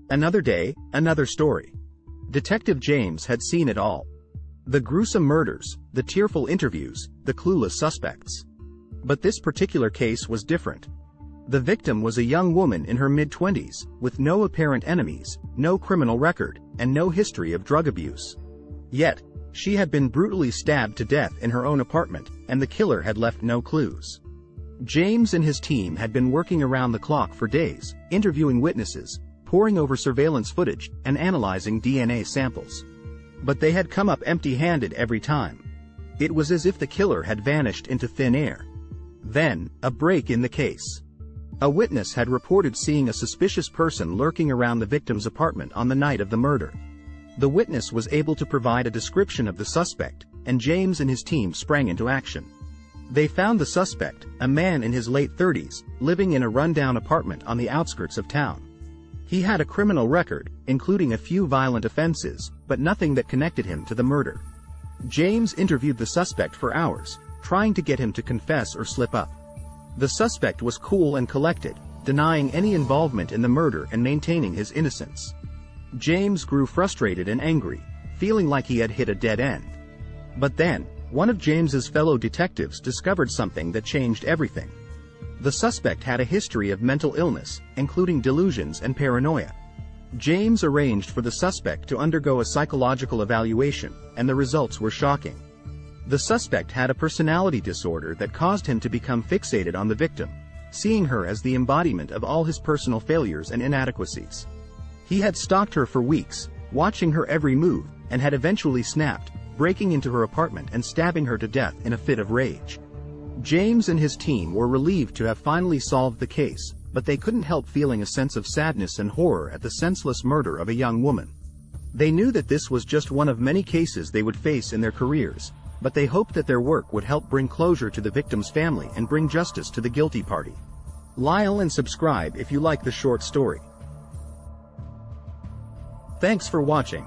Another day, another story. Detective James had seen it all. The gruesome murders, the tearful interviews, the clueless suspects. But this particular case was different. The victim was a young woman in her mid-20s, with no apparent enemies, no criminal record, and no history of drug abuse. Yet, she had been brutally stabbed to death in her own apartment, and the killer had left no clues. James and his team had been working around the clock for days, interviewing witnesses, poring over surveillance footage, and analyzing DNA samples. But they had come up empty-handed every time. It was as if the killer had vanished into thin air. Then, a break in the case. A witness had reported seeing a suspicious person lurking around the victim's apartment on the night of the murder. The witness was able to provide a description of the suspect, and James and his team sprang into action. They found the suspect, a man in his late 30s, living in a rundown apartment on the outskirts of town. He had a criminal record, including a few violent offenses, but nothing that connected him to the murder. James interviewed the suspect for hours, trying to get him to confess or slip up. The suspect was cool and collected, denying any involvement in the murder and maintaining his innocence. James grew frustrated and angry, feeling like he had hit a dead end. But then, one of James's fellow detectives discovered something that changed everything. The suspect had a history of mental illness, including delusions and paranoia. James arranged for the suspect to undergo a psychological evaluation, and the results were shocking. The suspect had a personality disorder that caused him to become fixated on the victim, seeing her as the embodiment of all his personal failures and inadequacies. He had stalked her for weeks, watching her every move, and had eventually snapped, breaking into her apartment and stabbing her to death in a fit of rage. James and his team were relieved to have finally solved the case, but they couldn't help feeling a sense of sadness and horror at the senseless murder of a young woman. They knew that this was just one of many cases they would face in their careers, but they hoped that their work would help bring closure to the victim's family and bring justice to the guilty party. Like and subscribe if you like the short story. Thanks for watching.